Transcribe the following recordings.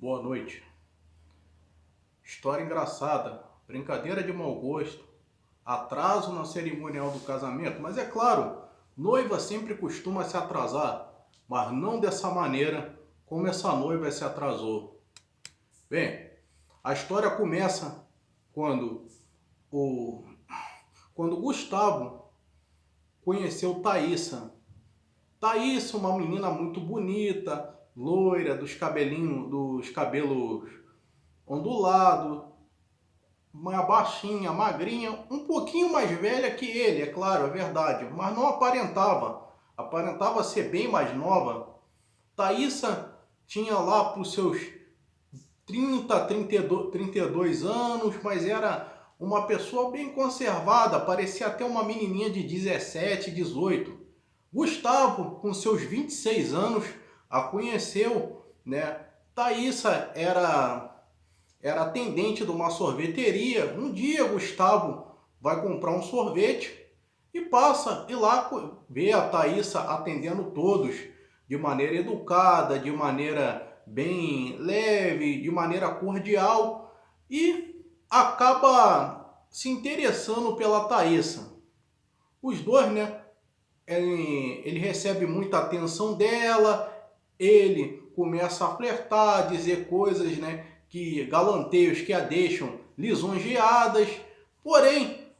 Boa noite. História engraçada, brincadeira de mau gosto, atraso na cerimonial do casamento, mas é claro, noiva sempre costuma se atrasar, mas não dessa maneira como essa noiva se atrasou. Bem, a história começa quando o quando Gustavo conheceu Thaísa. Thaísa, uma menina muito bonita, loira, dos cabelos ondulados, uma baixinha, magrinha, um pouquinho mais velha que ele, é claro, é verdade, mas não aparentava. Aparentava ser bem mais nova. Thaísa tinha lá para os seus 32 anos, mas era uma pessoa bem conservada, parecia até uma menininha de 17, 18. Gustavo, com seus 26 anos, a conheceu, né? Thaísa era atendente de uma sorveteria. Um dia Gustavo vai comprar um sorvete e passa e lá vê a Thaísa atendendo todos de maneira educada, de maneira bem leve, de maneira cordial e acaba se interessando pela Thaísa. Os dois, né? Ele recebe muita atenção dela, ele começa a flertar, dizer coisas, né, que galanteios que a deixam lisonjeadas. Porém,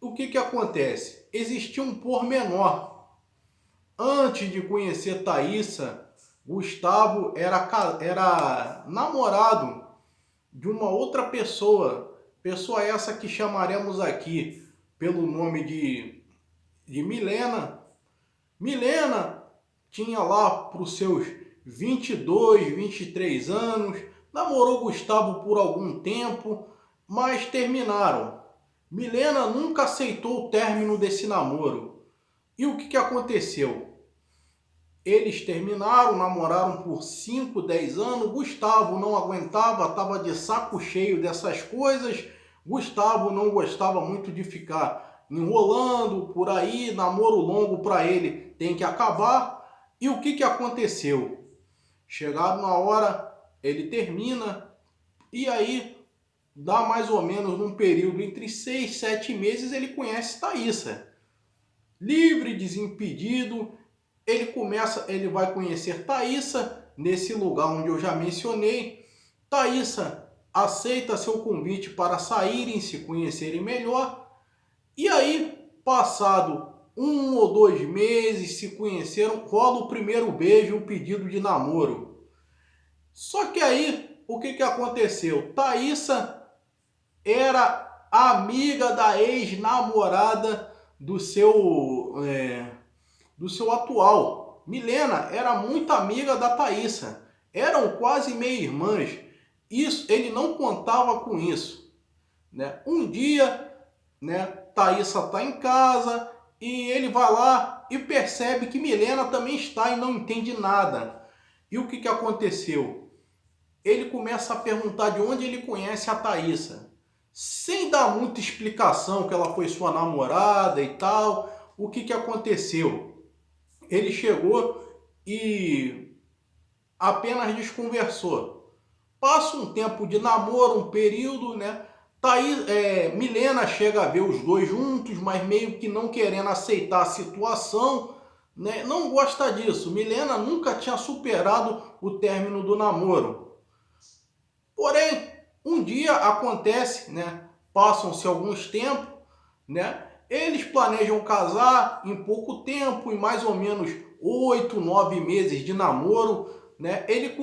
o que acontece? Existia um pormenor. Antes de conhecer Thaísa, Gustavo era namorado de uma outra pessoa. Pessoa essa que chamaremos aqui pelo nome de Milena. Milena tinha lá para os seus 22, 23 anos, namorou Gustavo por algum tempo, mas terminaram. Milena nunca aceitou o término desse namoro. E o que aconteceu? Eles terminaram, namoraram por 5, 10 anos. Gustavo não aguentava, estava de saco cheio dessas coisas. Gustavo não gostava muito de ficar enrolando por aí, namoro longo para ele tem que acabar. E o que aconteceu? Chegado na hora, ele termina e aí dá mais ou menos num período entre 6, 7 meses ele conhece Thaísa. Livre, desimpedido, ele vai conhecer Thaísa nesse lugar onde eu já mencionei. Thaísa aceita seu convite para saírem, se conhecerem melhor. E aí, passado 1 ou 2 meses, se conheceram, rola o primeiro beijo, o pedido de namoro. Só que aí, o que aconteceu? Thaísa era amiga da ex-namorada do seu atual. Milena era muito amiga da Thaísa. Eram quase meio-irmãs. Isso, ele não contava com isso, né? Um dia, né, Thaísa está em casa e ele vai lá e percebe que Milena também está e não entende nada. E o que aconteceu? Ele começa a perguntar de onde ele conhece a Thaísa, sem dar muita explicação que ela foi sua namorada e tal. O que aconteceu? Ele chegou e apenas desconversou. Passa um tempo de namoro, um período, né? Milena chega a ver os dois juntos, mas meio que não querendo aceitar a situação, né? Não gosta disso. Milena nunca tinha superado o término do namoro. Porém, um dia acontece, né? Passam-se alguns tempos, né? Eles planejam casar em pouco tempo, em mais ou menos 8, 9 meses de namoro, né? Ele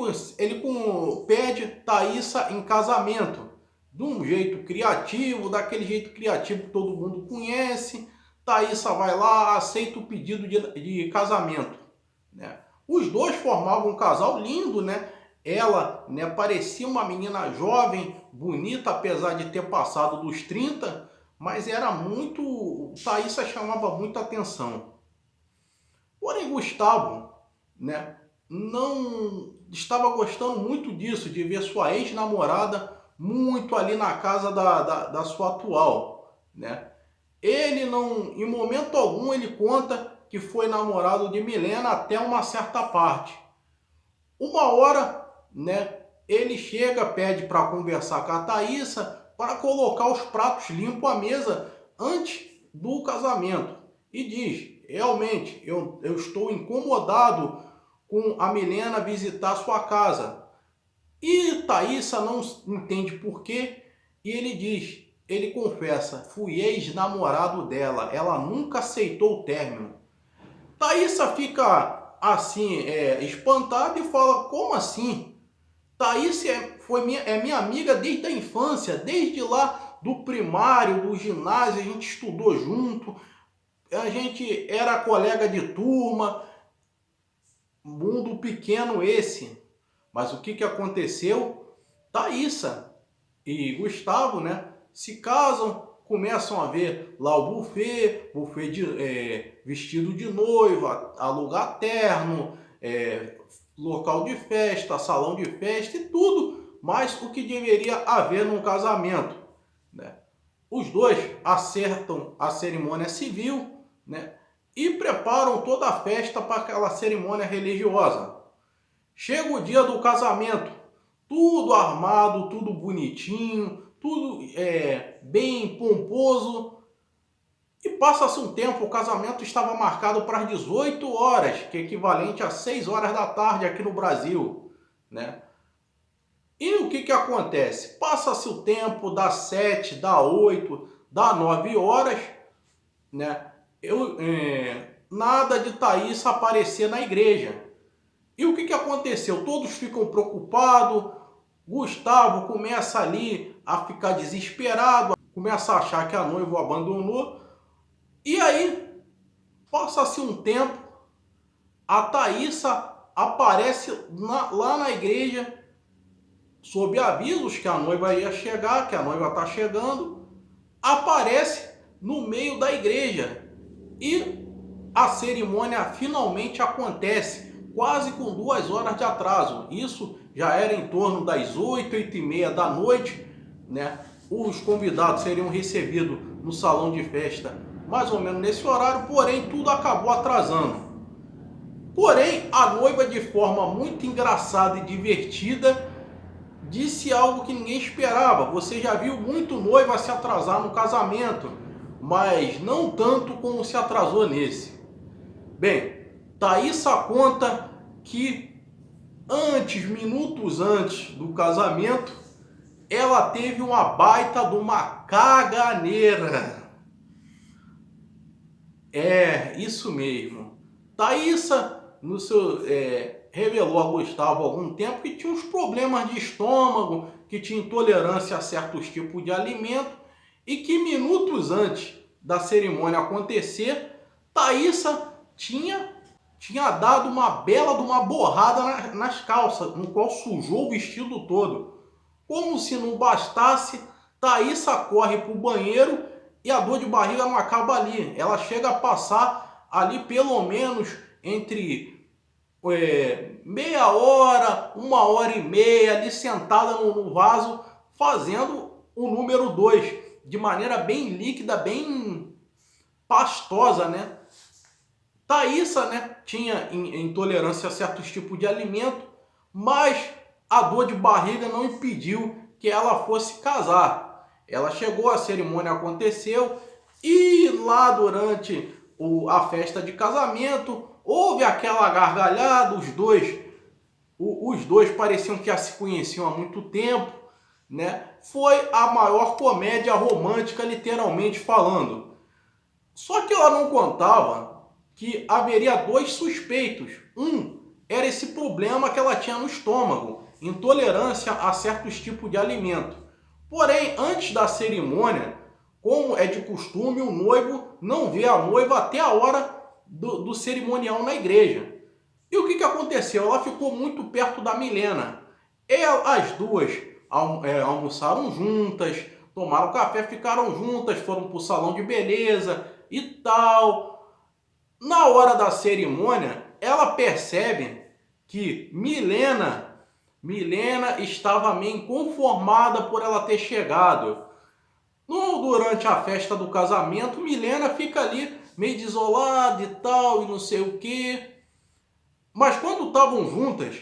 pede Thaísa em casamento, de um jeito criativo, daquele jeito criativo que todo mundo conhece. Thaísa vai lá, aceita o pedido de casamento, né? Os dois formavam um casal lindo, né? Ela, né, parecia uma menina jovem, bonita, apesar de ter passado dos 30, mas era muito... Thaísa chamava muita atenção. Porém, Gustavo, né, não estava gostando muito disso, de ver sua ex-namorada muito ali na casa da sua atual, né? Ele não, em momento algum, ele conta que foi namorado de Milena até uma certa parte. Uma hora, né, ele chega, pede para conversar com a Thaísa para colocar os pratos limpos à mesa antes do casamento. E diz, realmente, eu estou incomodado com a Milena visitar sua casa. E Thaísa não entende por quê, e ele diz, ele confessa, fui ex-namorado dela, ela nunca aceitou o término. Thaísa fica assim, espantada e fala, como assim? Thaísa é minha amiga desde a infância, desde lá do primário, do ginásio, a gente estudou junto, a gente era colega de turma, mundo pequeno esse. Mas o que aconteceu? Thaísa e Gustavo, né, se casam, começam a ver lá o buffet vestido de noiva, alugar terno, local de festa, salão de festa e tudo, mas o que deveria haver num casamento, né? Os dois acertam a cerimônia civil, né, e preparam toda a festa para aquela cerimônia religiosa. Chega o dia do casamento, tudo armado, tudo bonitinho, tudo bem pomposo. E passa-se um tempo, o casamento estava marcado para as 18 horas, que é equivalente a 6 horas da tarde aqui no Brasil, né? E o que acontece? Passa-se o tempo, dá 7, dá 8, dá 9 horas, né? Nada de Thaísa aparecer na igreja. E o que aconteceu? Todos ficam preocupados, Gustavo começa ali a ficar desesperado, começa a achar que a noiva o abandonou. E aí, passa-se um tempo, a Thaísa aparece lá na igreja, sob avisos que a noiva ia chegar, que a noiva está chegando, aparece no meio da igreja. E a cerimônia finalmente acontece, quase com 2 horas de atraso. Isso já era em torno das 8, 8h30 da noite, né? Os convidados seriam recebidos no salão de festa mais ou menos nesse horário, porém tudo acabou atrasando. Porém, a noiva, de forma muito engraçada e divertida, disse algo que ninguém esperava. Você já viu muito noiva se atrasar no casamento, mas não tanto como se atrasou nesse. Bem, Thaísa conta que minutos antes do casamento, ela teve uma baita de uma caganeira. Isso mesmo. Thaísa revelou a Gustavo há algum tempo que tinha uns problemas de estômago, que tinha intolerância a certos tipos de alimento e que minutos antes da cerimônia acontecer, Thaísa tinha dado uma bela de uma borrada nas calças, no qual sujou o vestido todo. Como se não bastasse, Thaísa corre para o banheiro e a dor de barriga não acaba ali. Ela chega a passar ali pelo menos entre meia hora, 1h30 ali sentada no vaso, fazendo o número 2, de maneira bem líquida, bem pastosa, né? Thaísa, né, tinha intolerância a certos tipos de alimento, mas a dor de barriga não impediu que ela fosse casar. Ela chegou, a cerimônia aconteceu e lá durante a festa de casamento houve aquela gargalhada, os dois pareciam que já se conheciam há muito tempo, né? Foi a maior comédia romântica, literalmente falando. Só que ela não contava que haveria 2 suspeitos. Um era esse problema que ela tinha no estômago, intolerância a certos tipos de alimento. Porém, antes da cerimônia, como é de costume, o noivo não vê a noiva até a hora do cerimonial na igreja. E o que aconteceu? Ela ficou muito perto da Milena. As duas almoçaram juntas, tomaram café, ficaram juntas, foram para o salão de beleza e tal. Na hora da cerimônia, ela percebe que Milena estava meio inconformada por ela ter chegado. Durante a festa do casamento, Milena fica ali meio desolada e tal, e não sei o quê. Mas quando estavam juntas,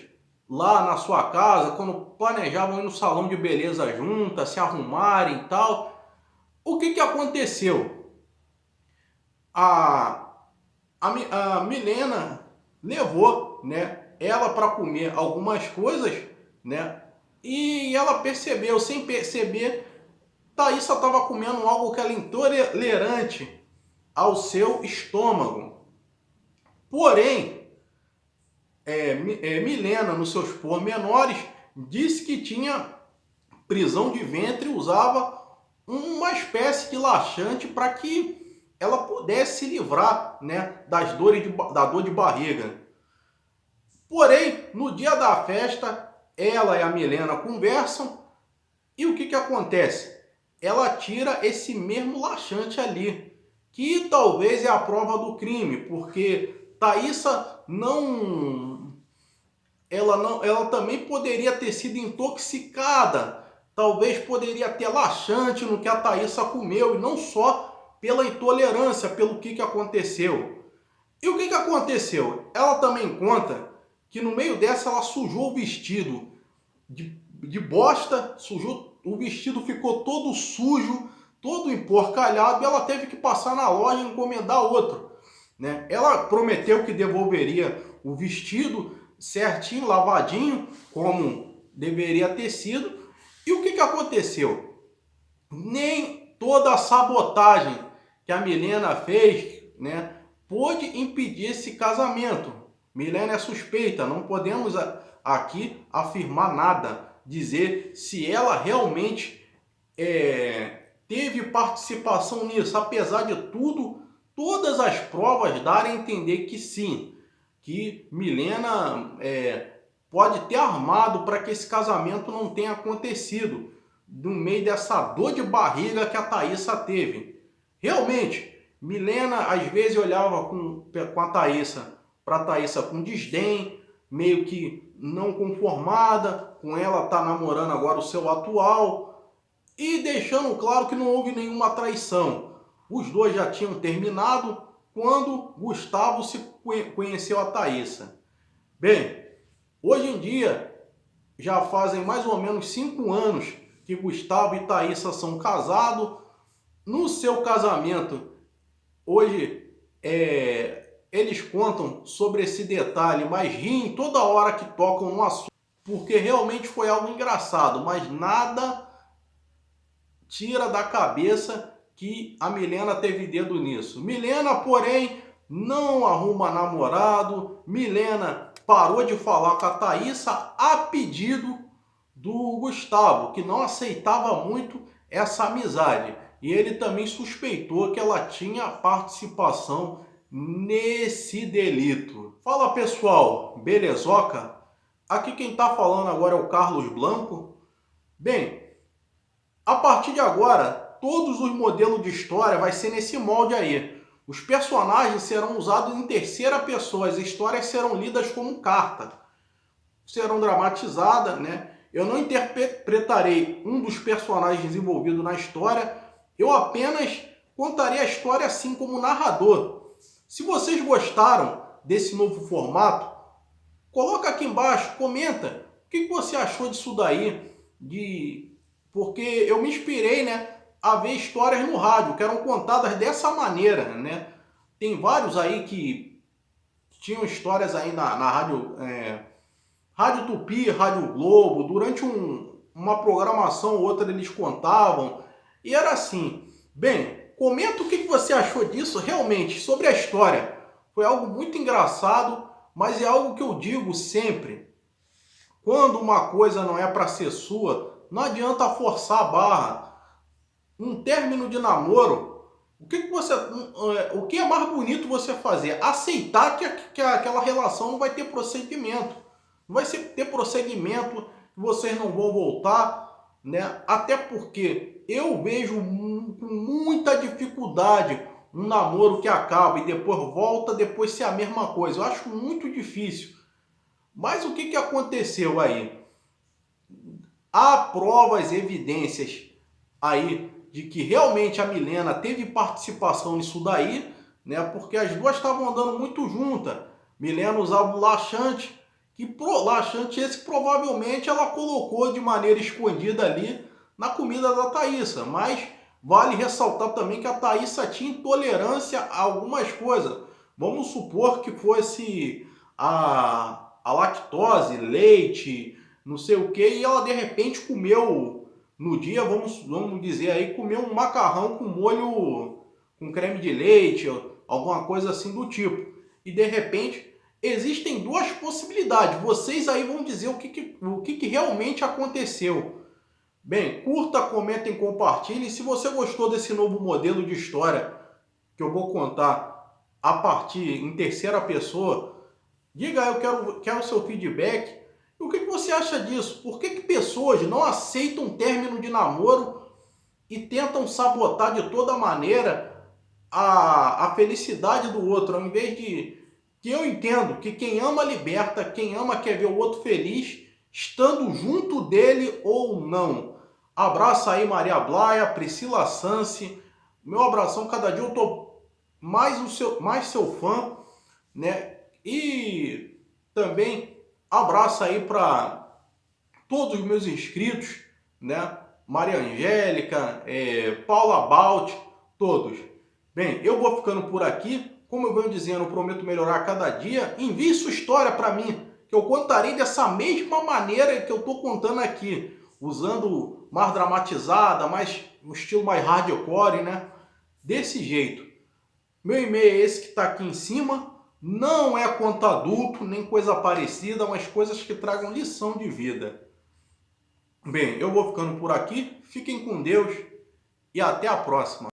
lá na sua casa, quando planejavam ir no salão de beleza juntas, se arrumarem e tal. O que que aconteceu? A, a Milena levou, né, ela para comer algumas coisas, né, e ela percebeu, sem perceber, Thaísa estava comendo algo que era intolerante ao seu estômago. Porém, Milena, nos seus pormenores, disse que tinha prisão de ventre e usava uma espécie de laxante para que ela pudesse se livrar, né, da dor de barriga. Porém, no dia da festa, ela e a Milena conversam e o que que acontece? Ela tira esse mesmo laxante ali, que talvez é a prova do crime, porque Thaísa ela também poderia ter sido intoxicada, talvez poderia ter laxante no que a Thaísa comeu, e não só pela intolerância, pelo que aconteceu. E o que aconteceu? Ela também conta que no meio dessa ela sujou o vestido de bosta, sujou, o vestido ficou todo sujo, todo emporcalhado, e ela teve que passar na loja e encomendar outro, né? Ela prometeu que devolveria o vestido certinho, lavadinho, como deveria ter sido. E o que aconteceu? Nem toda a sabotagem que a Milena fez, né, pôde impedir esse casamento. Milena é suspeita, não podemos aqui afirmar nada, dizer se ela realmente teve participação nisso. Apesar de tudo, todas as provas darem a entender que sim, que Milena pode ter armado para que esse casamento não tenha acontecido, no meio dessa dor de barriga que a Thaísa teve. Realmente, Milena às vezes olhava com a Thaísa, para a Thaísa com desdém, meio que não conformada com ela estar namorando agora o seu atual, e deixando claro que não houve nenhuma traição. Os dois já tinham terminado quando Gustavo se conheceu a Thaísa. Bem, hoje em dia já fazem mais ou menos 5 anos que Gustavo e Thaísa são casados. No seu casamento, hoje eles contam sobre esse detalhe, mas riem toda hora que tocam no assunto, porque realmente foi algo engraçado, mas nada tira da cabeça que a Milena teve dedo nisso. Milena, porém, não arruma namorado. Milena parou de falar com a Thaísa a pedido do Gustavo, que não aceitava muito essa amizade. E ele também suspeitou que ela tinha participação nesse delito. Fala pessoal, belezoca? Aqui quem está falando agora é o Carlos Blanco. Bem, a partir de agora, todos os modelos de história vai ser nesse molde aí. Os personagens serão usados em terceira pessoa, as histórias serão lidas como carta, serão dramatizadas, né? Eu não interpretarei um dos personagens envolvidos na história, eu apenas contarei a história assim como narrador. Se vocês gostaram desse novo formato, coloca aqui embaixo, comenta o que você achou disso daí, porque eu me inspirei, né, a ver histórias no rádio, que eram contadas dessa maneira, né? Tem vários aí que tinham histórias aí na rádio, Rádio Tupi, Rádio Globo, durante uma programação ou outra eles contavam, e era assim. Bem, comenta o que você achou disso realmente, sobre a história. Foi algo muito engraçado, mas é algo que eu digo sempre. Quando uma coisa não é para ser sua, não adianta forçar a barra. Um término de namoro, o que é mais bonito você fazer? Aceitar que aquela relação não vai ter prosseguimento. Não vai ter prosseguimento, vocês não vão voltar, né? Até porque eu vejo com muita dificuldade um namoro que acaba e depois volta, depois ser a mesma coisa. Eu acho muito difícil. Mas o que aconteceu aí? Há provas, evidências aí de que realmente a Milena teve participação nisso daí, né? Porque as duas estavam andando muito juntas. Milena usava o laxante, laxante esse que provavelmente ela colocou de maneira escondida ali na comida da Thaísa, mas vale ressaltar também que a Thaísa tinha intolerância a algumas coisas. Vamos supor que fosse a lactose, leite, não sei o que, e ela de repente comeu no dia, vamos dizer aí, comeu um macarrão com molho, com creme de leite, alguma coisa assim do tipo. E de repente, existem duas possibilidades. Vocês aí vão dizer o que realmente aconteceu. Bem, curta, comentem, compartilhem. Se você gostou desse novo modelo de história que eu vou contar a partir em terceira pessoa, diga aí, eu quero o seu feedback. E o que você acha disso? Por que pessoas não aceitam um término de namoro e tentam sabotar de toda maneira a felicidade do outro, ao invés de... Que eu entendo que quem ama liberta, quem ama quer ver o outro feliz, estando junto dele ou não. Abraço aí Maria Blaia, Priscila Sansi, meu abração, cada dia eu tô mais seu fã, né? E também abraço aí para todos os meus inscritos, né? Maria Angélica, Paula Balt, todos. Bem, eu vou ficando por aqui. Como eu venho dizendo, eu prometo melhorar a cada dia. Envie sua história para mim, que eu contarei dessa mesma maneira que eu estou contando aqui, usando mais dramatizada, um estilo mais hardcore, né? Desse jeito. Meu e-mail é esse que está aqui em cima. Não é conto adulto, nem coisa parecida, mas coisas que tragam lição de vida. Bem, eu vou ficando por aqui. Fiquem com Deus e até a próxima.